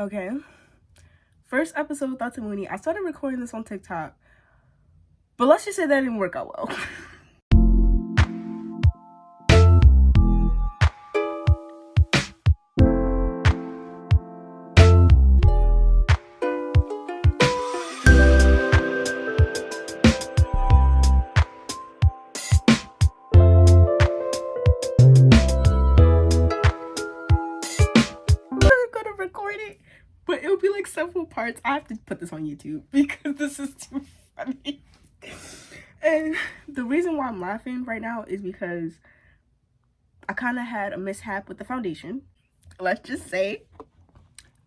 Okay. First episode with Dr. Mooney. I started recording this on TikTok, but let's just say that didn't work out well. Gonna record it, but it'll be like several parts. I have to put this on YouTube because this is too funny. And the reason why I'm laughing right now is because I kind of had a mishap with the foundation. Let's just say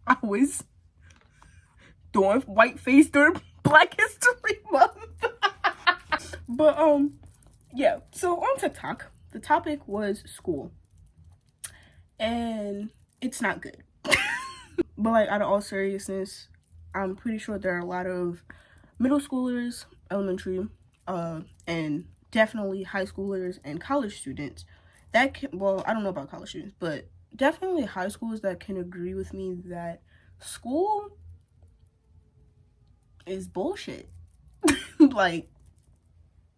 I was doing whiteface during Black History Month. But yeah, so on TikTok the topic was school, and it's not good. But like, out of all seriousness, I'm pretty sure there are a lot of middle schoolers, elementary, and definitely high schoolers and college students that can, well, I don't know about college students, but definitely high schoolers that can agree with me that school is bullshit. Like,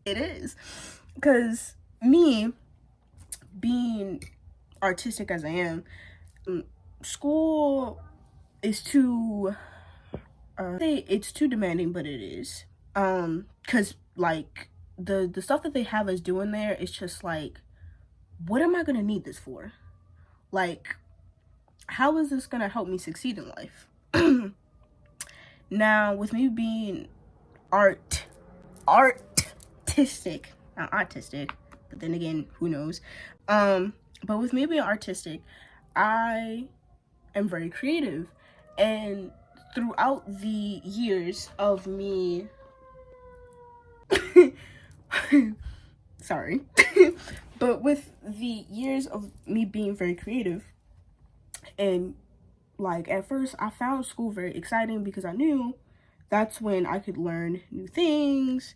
it is. Because me, being artistic as I am, school is too it's too demanding, but it is because like the stuff that they have us doing there is just like, what am I gonna need this for? Like, how is this gonna help me succeed in life? Now, with me being artistic, not artistic, but then again, who knows? But with me being artistic, I am very creative, and throughout the years of me sorry but with the years of me being very creative, and like, at first I found school very exciting because I knew that's when I could learn new things,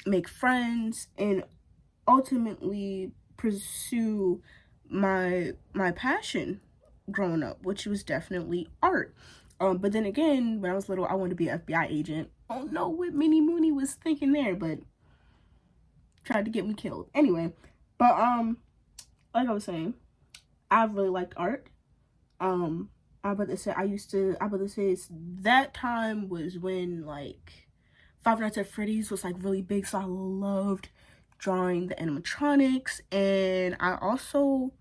make friends, and ultimately pursue my passion growing up, which was definitely art. But then again, when I was little, I wanted to be an FBI agent. I don't know what Minnie Mooney was thinking there, but tried to get me killed. Anyway, but like I was saying, I really liked art. I about to say that time was when like Five Nights at Freddy's was like really big, so I loved drawing the animatronics. And I also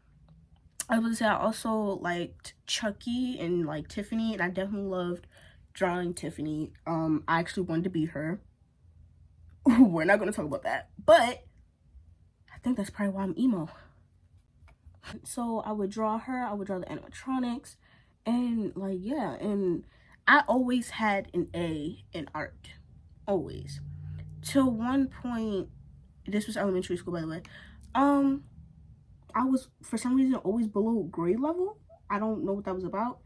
liked Chucky and like Tiffany, and I definitely loved drawing Tiffany. I actually wanted to be her. We're not going to talk about that, but I think that's probably why I'm emo. So I would draw her, I would draw the animatronics, and like, yeah, and I always had an A in art, always. Till one point, this was elementary school, by the way, I was, for some reason, always below grade level. I don't know what that was about.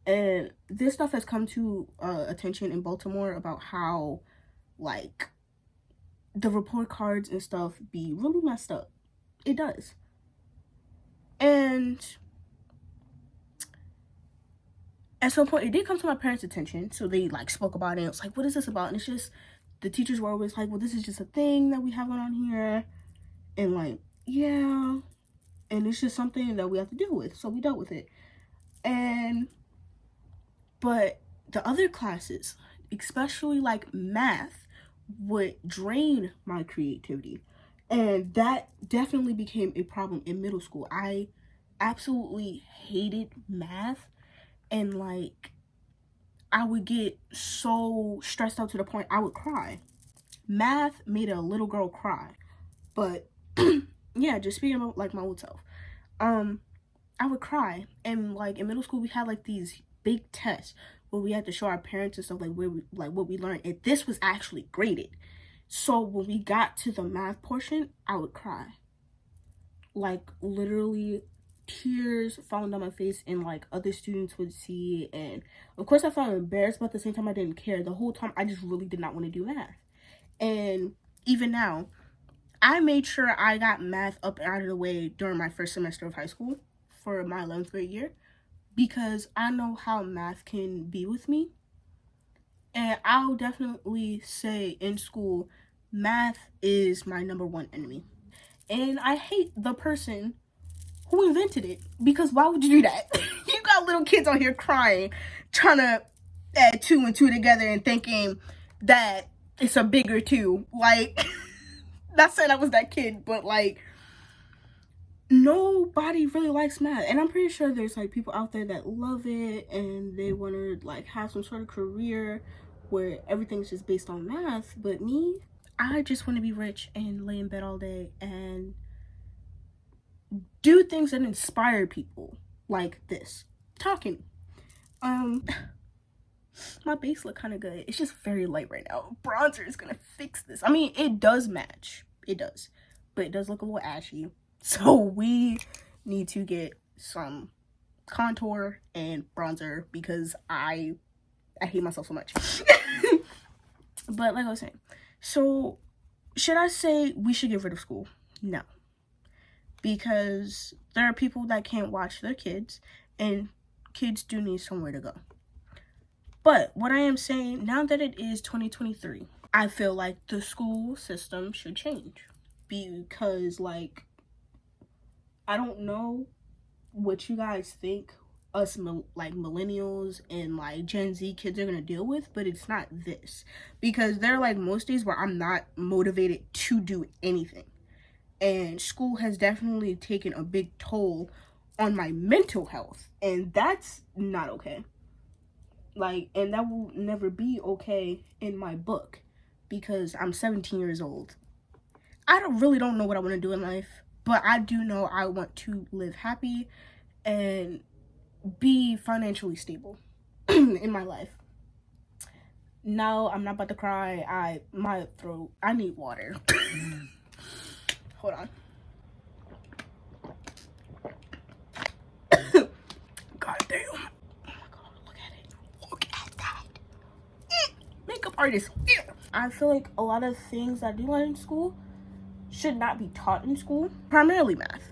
And this stuff has come to attention in Baltimore about how, like, the report cards and stuff be really messed up. It does. And at some point, it did come to my parents' attention. So they, like, spoke about it. It's like, what is this about? And it's just, the teachers were always like, well, this is just a thing that we have on here. And, like, yeah. And it's just something that we have to deal with. So we dealt with it. But the other classes, especially like math, would drain my creativity. And that definitely became a problem in middle school. I absolutely hated math. And like, I would get so stressed out to the point I would cry. Math made a little girl cry. But yeah, just speaking about like my old self, I would cry. And like, in middle school, we had like these big tests where we had to show our parents and stuff like what we learned, and this was actually graded. So when we got to the math portion, I would cry. Like, literally tears falling down my face, and like other students would see, and of course I felt embarrassed, but at the same time I didn't care. The whole time I just really did not want to do math. And even now, I made sure I got math up and out of the way during my first semester of high school for my 11th grade year. because I know how math can be with me. And I'll definitely say in school, math is my number one enemy. And I hate the person who invented it, because why would you do that? You got little kids on here crying, trying to add 2 and 2 together and thinking that it's a bigger 2. Like, not saying I was that kid, but like, nobody really likes math. And I'm pretty sure there's like people out there that love it and they want to like have some sort of career where everything's just based on math. But me, I just want to be rich and lay in bed all day and do things that inspire people, like this talking. My base look kind of good. It's just very light right now. Bronzer is gonna fix this. I mean, it does match, it does, but it does look a little ashy, so we need to get some contour and bronzer because I hate myself so much. But like I was saying, so should I say we should get rid of school? No, because there are people that can't watch their kids, and kids do need somewhere to go. But what I am saying, now that it is 2023, I feel like the school system should change. Because, like, I don't know what you guys think us, like, millennials and, like, Gen Z kids are going to deal with, but it's not this. Because there are, like, most days where I'm not motivated to do anything. And school has definitely taken a big toll on my mental health. And that's not okay. Like, and that will never be okay in my book, because I'm 17 years old. I really don't know what I want to do in life, but I do know I want to live happy and be financially stable in my life. No, I'm not about to cry. My throat, I need water. Hold on. God damn. Makeup artist. I feel like a lot of things I do learn in school should not be taught in school, primarily math.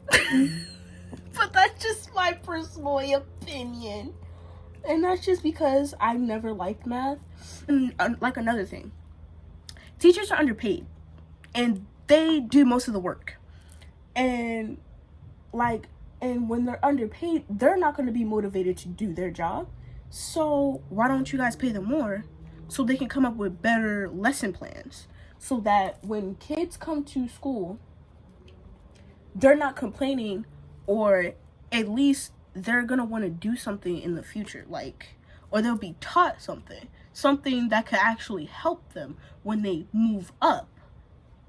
But that's just my personal opinion, and that's just because I never liked math. And like, another thing, teachers are underpaid and they do most of the work, and like, and when they're underpaid, they're not going to be motivated to do their job. So why don't you guys pay them more so they can come up with better lesson plans, so that when kids come to school, they're not complaining, or at least they're gonna want to do something in the future, like, or they'll be taught something that could actually help them when they move up,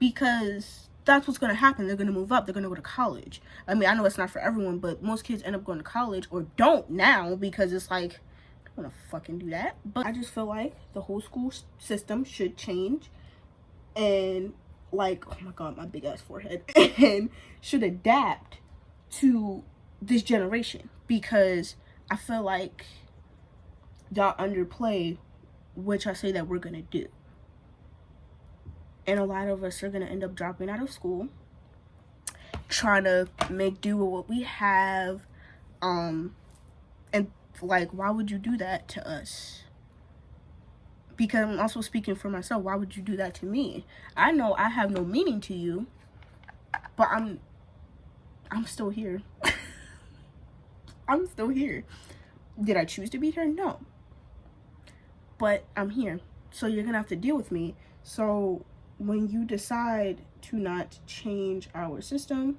because that's what's gonna happen. They're gonna move up, they're gonna go to college. I mean, I know it's not for everyone, but most kids end up going to college, or don't now, because it's like, I don't want to fucking do that. But I just feel like the whole school system should change, and like, oh my god, my big ass forehead, and should adapt to this generation, because I feel like y'all underplay which I say that we're gonna do, and a lot of us are gonna end up dropping out of school, trying to make do with what we have, and like, why would you do that to us? Because I'm also speaking for myself. Why would you do that to me? I know I have no meaning to you, but I'm still here. I'm still here. Did I choose to be here? No. But I'm here. So you're gonna have to deal with me. So when you decide to not change our system,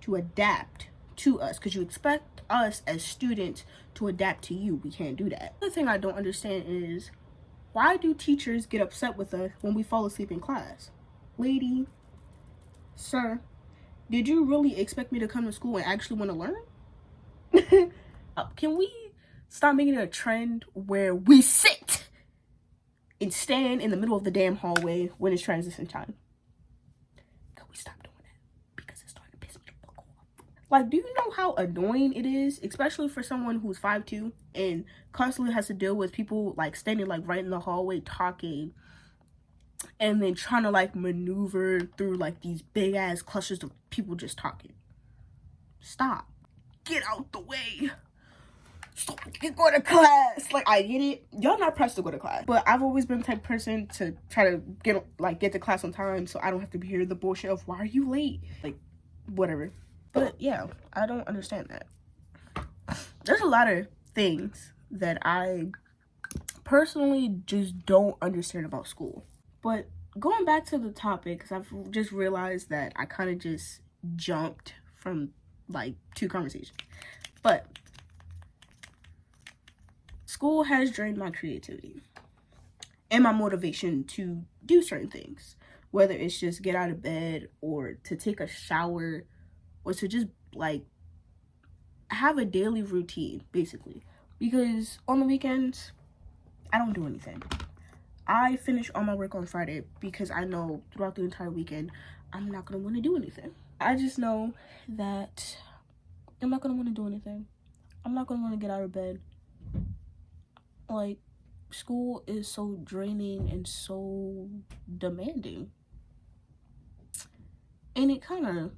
to adapt to us, because you expect us as students to adapt to you, we can't do that. The thing I don't understand is, why do teachers get upset with us when we fall asleep in class? Lady, sir, did you really expect me to come to school and actually want to learn? Can we stop making it a trend where we sit and stand in the middle of the damn hallway when it's transition time? Can we stop doing that? Because it's starting to piss me the fuck off. Like, do you know how annoying it is, especially for someone who's 5'2" and constantly has to deal with people like standing like right in the hallway talking, and then trying to like maneuver through like these big ass clusters of people just talking? Stop. Get out the way. so we can go to class. Like, I get it. Y'all not pressed to go to class. But I've always been the type of person to try to get to class on time so I don't have to hear the bullshit of, why are you late? Like, whatever. But yeah, I don't understand that. There's a lot of things that I personally just don't understand about school. But going back to the topic, because I've just realized that I kind of just jumped from like 2 conversations. But school has drained my creativity and my motivation to do certain things, whether it's just get out of bed or to take a shower or to just like have a daily routine, basically. Because on the weekends, I don't do anything. I finish all my work on Friday because I know throughout the entire weekend I'm not gonna want to do anything. I just know that I'm not gonna want to do anything. I'm not gonna want to get out of bed. Like, school is so draining and so demanding, and it kind of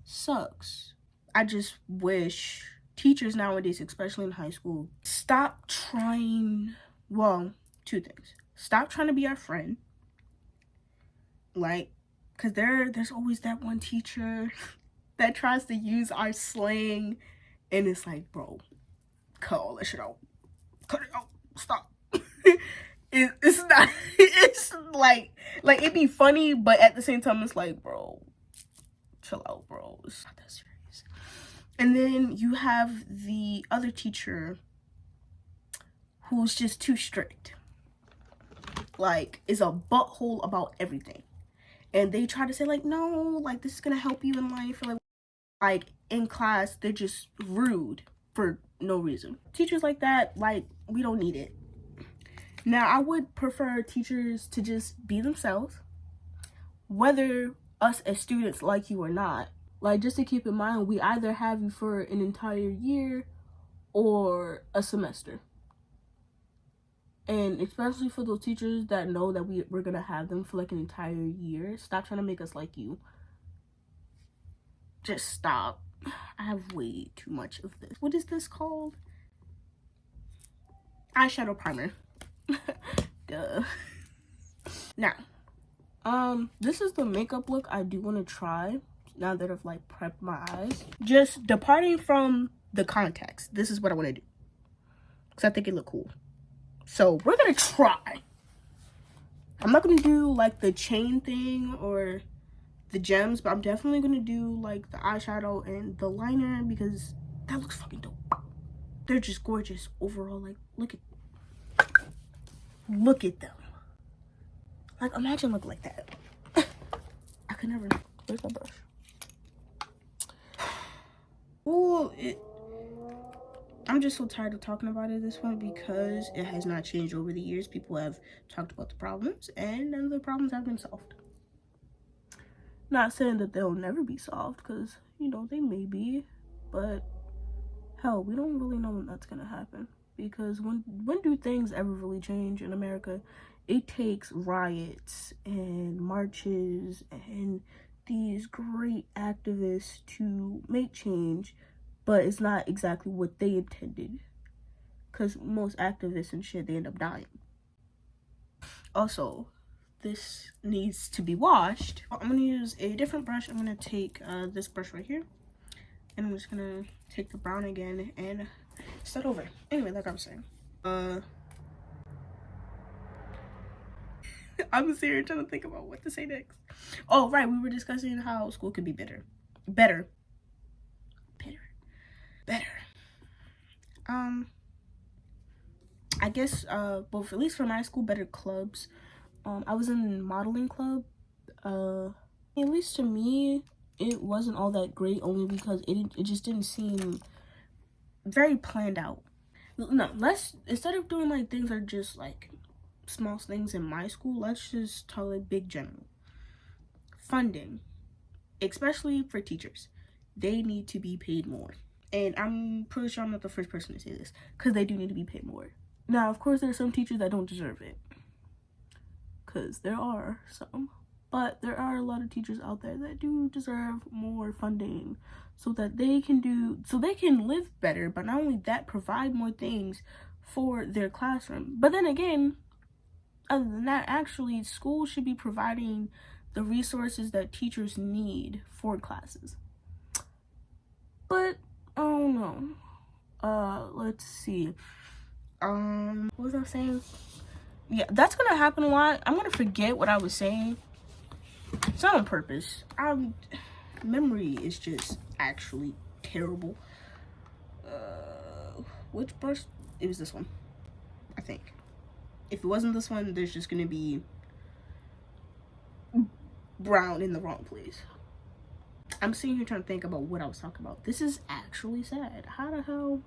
sucks. I just wish teachers nowadays, especially in high school, stop trying, well, 2 things. Stop trying to be our friend. Like, because there's always that one teacher that tries to use our slang, and it's like, bro, cut all that shit out. Cut it out. Stop. It's not, it's like it'd be funny, but at the same time, it's like, bro, chill out, bro. It's not that serious. And then you have the other teacher who's just too strict. Like, is a butthole about everything. And they try to say, like, no, like, this is gonna help you in life. Or like in class, they're just rude for no reason. Teachers like that, like, we don't need it. Now, I would prefer teachers to just be themselves, whether us as students like you or not. Like, just to keep in mind, we either have you for an entire year or a semester. And especially for those teachers that know that we're gonna have them for like an entire year, stop trying to make us like you. Just stop. I have way too much of this. What is this called? Eyeshadow primer. Duh. Now, this is the makeup look I do want to try now that I've like prepped my eyes. Just departing from the context, this is what I want to do because I think it look cool. So we're gonna try. I'm not gonna do like the chain thing or the gems, but I'm definitely gonna do like the eyeshadow and the liner because that looks fucking dope. They're just gorgeous overall. Like, look at them. Like, imagine looking like that. I could never. Where's my brush? Ooh, I'm just so tired of talking about it this one because it has not changed over the years. People have talked about the problems and none of the problems have been solved. Not saying that they'll never be solved because, you know, they may be, but hell, we don't really know when that's gonna happen. Because when do things ever really change in America? It takes riots and marches and these great activists to make change, but it's not exactly what they intended. Because most activists and shit, they end up dying. Also, this needs to be washed. I'm going to use a different brush. I'm going to take this brush right here. And I'm just going to take the brown again and start over. Anyway, like I was saying. I'm serious trying to think about what to say next. Oh, right. We were discussing how school could be better. I guess, well, at least for my school, better clubs. I was in modeling club. At least to me, it wasn't all that great only because it just didn't seem very planned out. No, instead of doing like things that are just like small things in my school, let's just talk like big general. Funding, especially for teachers, they need to be paid more. And I'm pretty sure I'm not the first person to say this because they do need to be paid more. Now, of course, there are some teachers that don't deserve it because there are some, But there are a lot of teachers out there that do deserve more funding so that they can live better, but not only that, provide more things for their classroom. But then again, other than that, actually, schools should be providing the resources that teachers need for classes. But I don't know. Let's see. What was I saying? Yeah, that's gonna happen a lot. I'm gonna forget what I was saying. It's not on purpose. Memory is just actually terrible. Which brush? It was this one, I think. If it wasn't this one, there's just gonna be brown in the wrong place. I'm sitting here trying to think about what I was talking about. This is actually sad. How the hell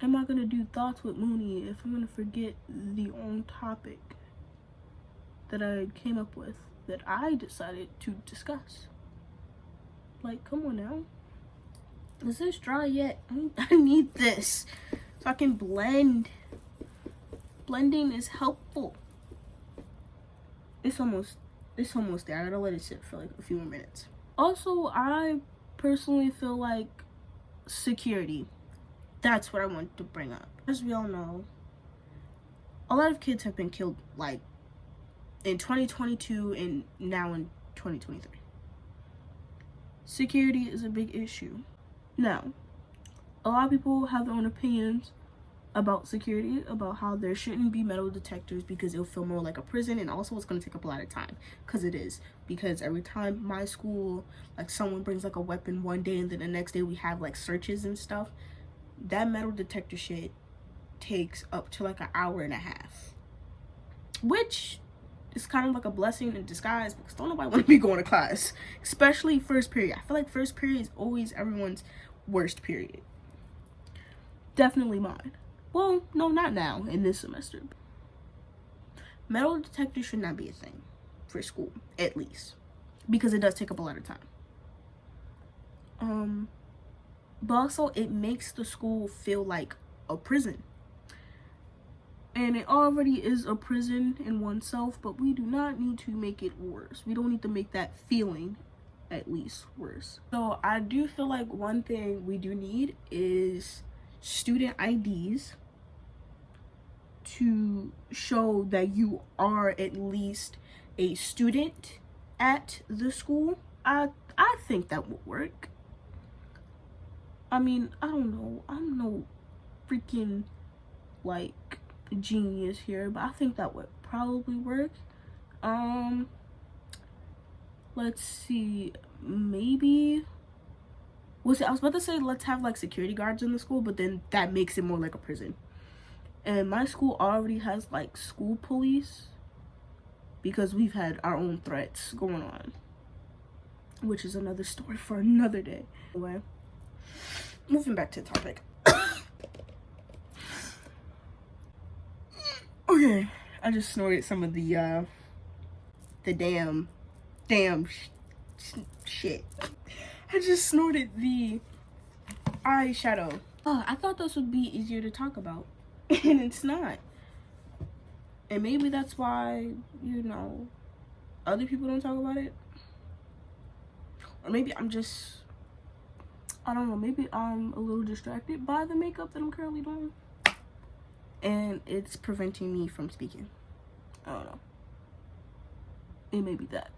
am I gonna do thoughts with Mooney if I'm gonna forget the own topic that I came up with, that I decided to discuss? Like, come on now. Is this dry yet? I need this so I can blend. Blending is helpful. It's almost there. I gotta let it sit for like a few more minutes. Also, I personally feel like security. That's what I want to bring up. As we all know, a lot of kids have been killed, like, in 2022 and now in 2023. Security is a big issue. Now, a lot of people have their own opinions about security, about how there shouldn't be metal detectors because it'll feel more like a prison, and also it's going to take up a lot of time, because it is. Because every time my school, like, someone brings like a weapon one day and then the next day we have like searches and stuff, that metal detector shit takes up to like an hour and a half, which is kind of like a blessing in disguise, because don't nobody want to be going to class, especially first period. I feel like first period is always everyone's worst period. Definitely mine. Well, no, not now, in this semester. Metal detectors should not be a thing for school, at least, because it does take up a lot of time. But also it makes the school feel like a prison. And it already is a prison in oneself, but we do not need to make it worse. We don't need to make that feeling, at least, worse. So I do feel like one thing we do need is student IDs to show that you are at least a student at the school. I think that would work. I mean, I don't know. I'm no freaking, like, genius here, but I think that would probably work. Let's see. Maybe. I was about to say let's have like security guards in the school, but then that makes it more like a prison. And my school already has like school police because we've had our own threats going on, which is another story for another day. Anyway, moving back to the topic. Okay, I just snorted some of the damn shit. I just snorted the eyeshadow. I thought this would be easier to talk about, and it's not. And maybe that's why, you know, other people don't talk about it. Or maybe I'm just, I don't know, maybe I'm a little distracted by the makeup that I'm currently doing, and it's preventing me from speaking. I don't know. It may be that,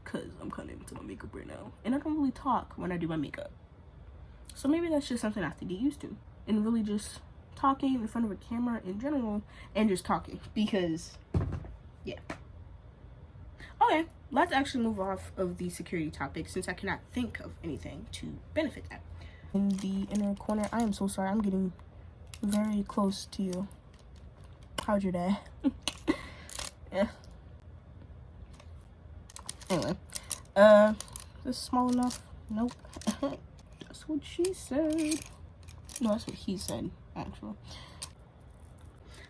because I'm kind of into my makeup right now, and I don't really talk when I do my makeup. So maybe that's just something I have to get used to, and really just talking in front of a camera in general, and just talking, because, yeah. Okay, let's actually move off of the security topic, since I cannot think of anything to benefit that. In the inner corner, I am so sorry, I'm getting very close to you. How's your day? Yeah. Anyway, is this small enough? Nope. That's what she said. No, that's what he said, actually.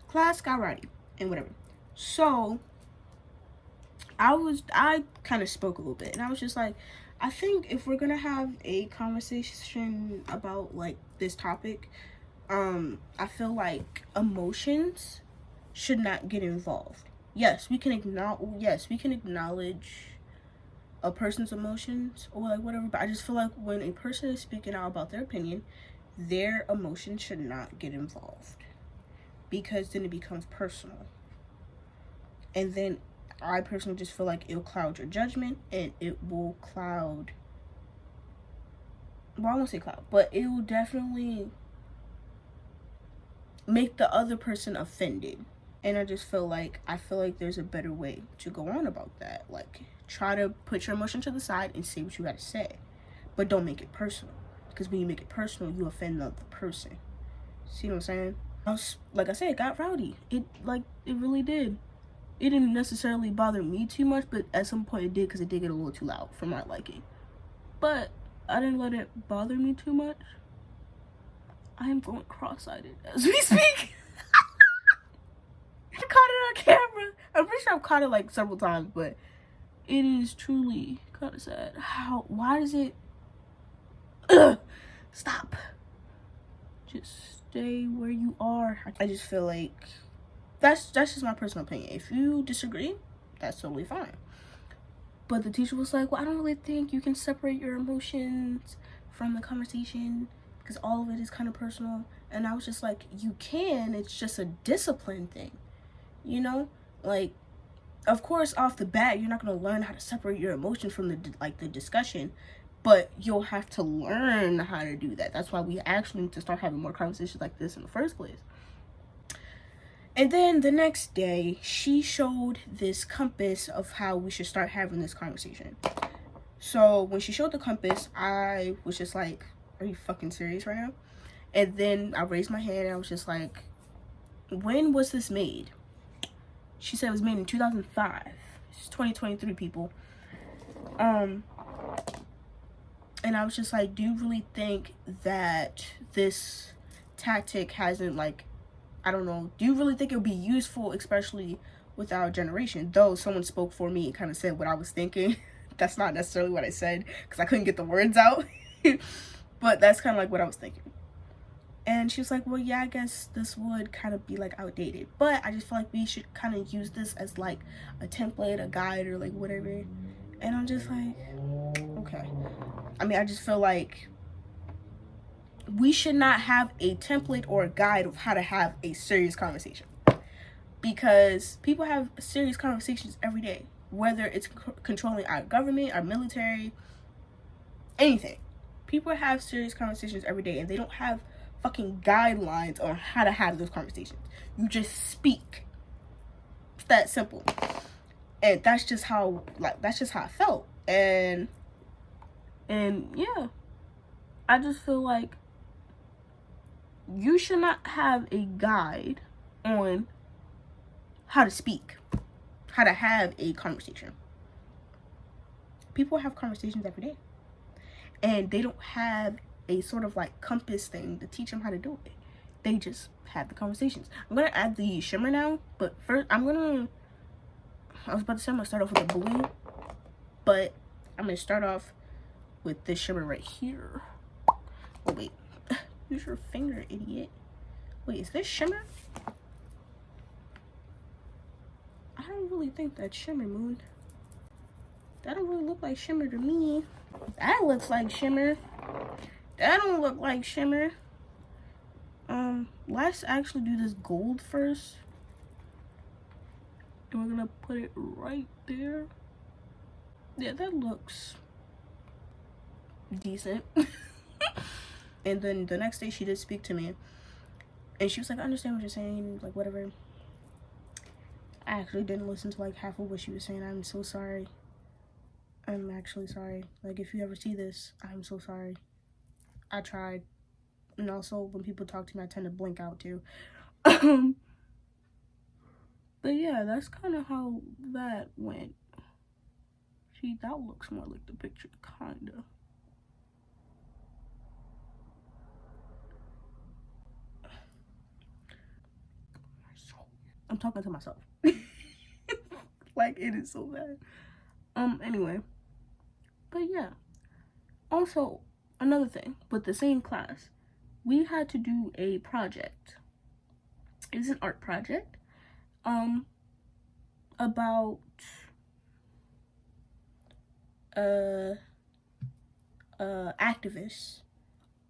Class got rowdy and whatever. So I kind of spoke a little bit, and I was just like, I think if we're gonna have a conversation about like this topic, I feel like emotions should not get involved. Yes, we can acknowledge a person's emotions or like whatever, but I just feel like when a person is speaking out about their opinion, their emotions should not get involved, because then it becomes personal. And then I personally just feel like it'll cloud your judgment, and it will cloud, well, I won't say cloud, but it will definitely make the other person offended. And I feel like there's a better way to go on about that. Like, try to put your emotion to the side and say what you gotta say, but don't make it personal, because when you make it personal, you offend the other person. See what I'm saying? Like I said, it got rowdy. It really did. It didn't necessarily bother me too much, but at some point it did, because it did get a little too loud for my liking. But I didn't let it bother me too much. I am going cross-eyed as we speak. I caught it on camera. I'm pretty sure I've caught it like several times, but it is truly kind of sad. Why does it? Stop. Just stay where you are. I just feel like that's just my personal opinion. If you disagree, that's totally fine. But the teacher was like, well, I don't really think you can separate your emotions from the conversation, because all of it is kind of personal. And I was just like, you can, it's just a discipline thing, you know? Like, of course, off the bat, you're not going to learn how to separate your emotions from the discussion, but you'll have to learn how to do that. That's why we actually need to start having more conversations like this in the first place. And then the next day, she showed this compass of how we should start having this conversation. So when she showed the compass, I was just like, are you fucking serious right now? And then I raised my hand and I was just like, when was this made? She said it was made in 2005. It's 2023, people. And I was just like, do you really think that this tactic hasn't, like, I don't know, do you really think it would be useful, especially with our generation? Though someone spoke for me and kind of said what I was thinking. That's not necessarily what I said, because I couldn't get the words out. But that's kind of like what I was thinking. And she was like, well, yeah, I guess this would kind of be like outdated, but I just feel like we should kind of use this as like a template, a guide, or like whatever. And I'm just like, okay. I mean, I just feel like we should not have a template or a guide of how to have a serious conversation, because people have serious conversations every day, whether it's controlling our government, our military, anything. People have serious conversations every day, and they don't have fucking guidelines on how to have those conversations. You just speak. It's that simple. And that's just how I felt. And yeah, I just feel like you should not have a guide on how to speak, how to have a conversation. People have conversations every day, and they don't have a sort of like compass thing to teach them how to do it. They just have the conversations. I'm gonna add the shimmer now, but first I was about to say I'm gonna start off with the blue, but I'm gonna start off with this shimmer right here. Oh wait, use your finger, idiot. Wait, is this shimmer? I don't really think that's shimmer, Moon. That don't really look like shimmer to me. That looks like shimmer. That don't look like shimmer. Let's actually do this gold first. And we're gonna put it right there. Yeah, that looks decent. And then the next day she did speak to me, and she was like, I understand what you're saying, like whatever. I actually didn't listen to like half of what she was saying. I'm so sorry. I'm actually sorry. Like, if you ever see this, I'm so sorry. I tried. And also, when people talk to me, I tend to blink out too. But yeah, that's kind of how that went. See, that looks more like the picture, kinda. I'm talking to myself. Like, it is so bad. Anyway. But yeah. Also, another thing, with the same class, we had to do a project. It's an art project. About uh activists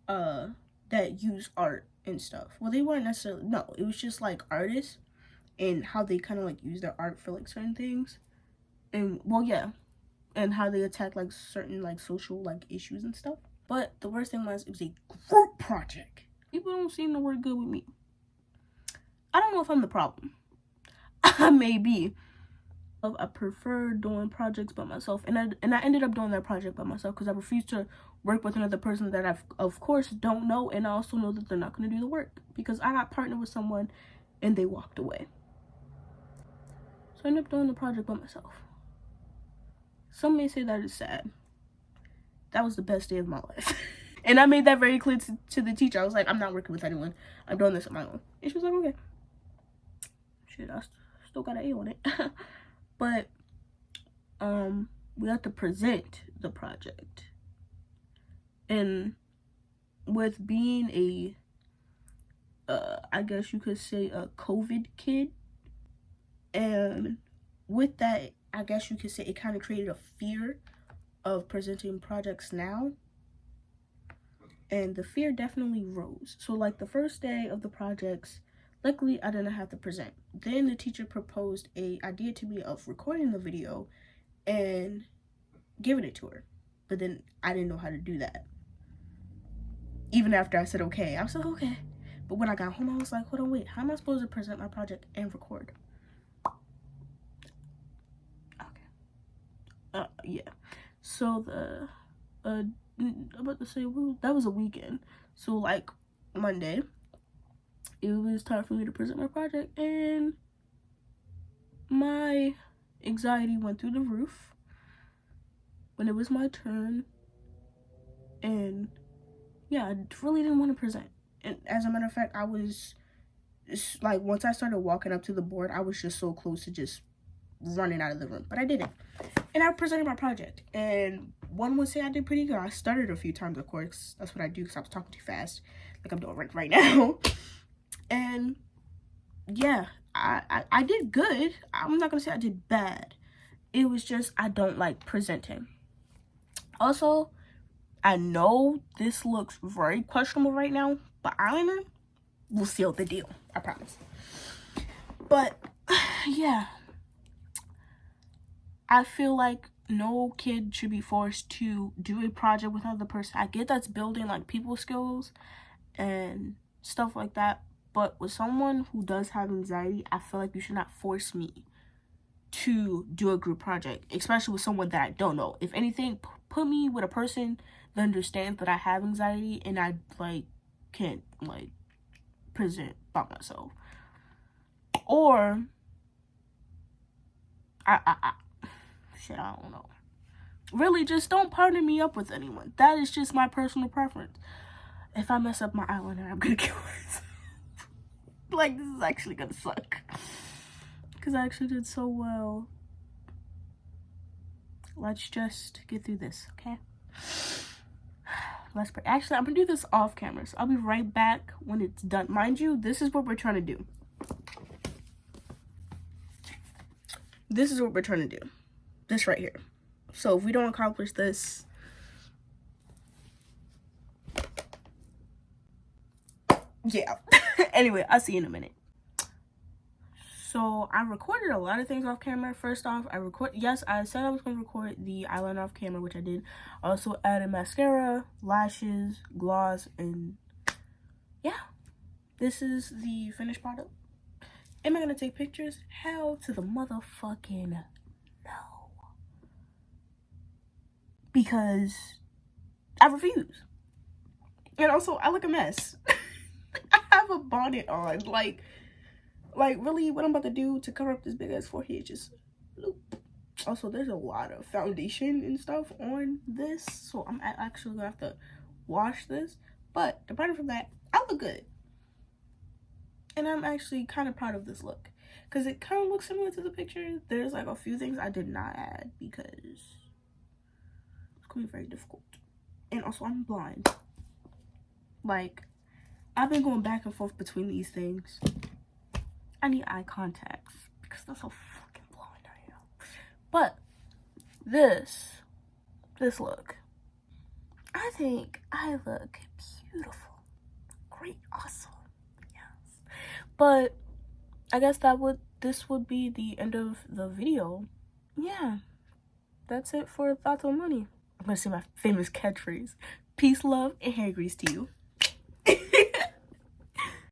that use art and stuff. Well, they weren't necessarily, no, it was just like artists and how they kind of like use their art for like certain things. And well, yeah, and how they attack like certain like social like issues and stuff. But the worst thing was, it was a group project. People don't seem to work good with me. I don't know if I'm the problem. I may be. I prefer doing projects by myself, and I ended up doing that project by myself because I refused to work with another person that I of course don't know, and I also know that they're not going to do the work because I got partnered with someone and they walked away. So I ended up doing the project by myself. Some may say that is sad. That was the best day of my life. And I made that very clear to the teacher. I was like, I'm not working with anyone. I'm doing this on my own. And she was like, okay. Shit, I still got an A on it. But we have to present the project. And with being a I guess you could say a COVID kid, and with that, I guess you could say it kind of created a fear of presenting projects now, and the fear definitely rose. So like the first day of the projects, luckily I didn't have to present. Then the teacher proposed a idea to me of recording the video and giving it to her, but then I didn't know how to do that. Even after I said okay, I was like okay, but when I got home I was like, hold on, wait, how am I supposed to present my project and record? Okay, yeah. So I'm about to say, well, that was a weekend. So like Monday, it was time for me to present my project, and my anxiety went through the roof when it was my turn. And yeah, I really didn't want to present. And as a matter of fact, I was just, like, once I started walking up to the board, I was just so close to just running out of the room, but I didn't. And I presented my project, and one would say I did pretty good. I stuttered a few times, of course. That's what I do because I was talking too fast, like I'm doing right now. And yeah, I did good. I'm not gonna say I did bad. It was just I don't like presenting. Also, I know this looks very questionable right now, but eyeliner will seal the deal. I promise. But yeah, I feel like no kid should be forced to do a project with another person. I get that's building like people skills and stuff like that, but with someone who does have anxiety, I feel like you should not force me to do a group project, especially with someone that I don't know. If anything, put me with a person that understands that I have anxiety and I like can't like present by myself. Or shit, I don't know. Really, just don't partner me up with anyone. That is just my personal preference. If I mess up my eyeliner, I'm gonna kill myself. Like, this is actually gonna suck. Because I actually did so well. Let's just get through this, okay? Let's pray. Actually, I'm gonna do this off camera, so I'll be right back when it's done. Mind you, this is what we're trying to do. This is what we're trying to do. This right here. So if we don't accomplish this, yeah. Anyway, I'll see you in a minute. So I recorded a lot of things off camera. First off, yes, I said I was going to record the eyeliner off camera, which I did. I also added mascara, lashes, gloss, and yeah. This is the finished product. Am I going to take pictures? Hell to the motherfucking no. Because I refuse. And also, I look a mess. I have a bonnet on. Like really, what I'm about to do to cover up this big ass forehead, just bloop. Also, there's a lot of foundation and stuff on this, so I'm actually gonna have to wash this. But apart from that, I look good. And I'm actually kind of proud of this look. Because it kind of looks similar to the picture. There's like a few things I did not add because it's gonna be very difficult. And also, I'm blind. Like, I've been going back and forth between these things. I need eye contacts because that's how fucking blind I am. But this this look. I think I look beautiful, great, awesome. Yes. But I guess this would be the end of the video. Yeah, that's it for Thoughts on Money. I'm gonna say my famous catchphrase: peace, love, and hair grease to you.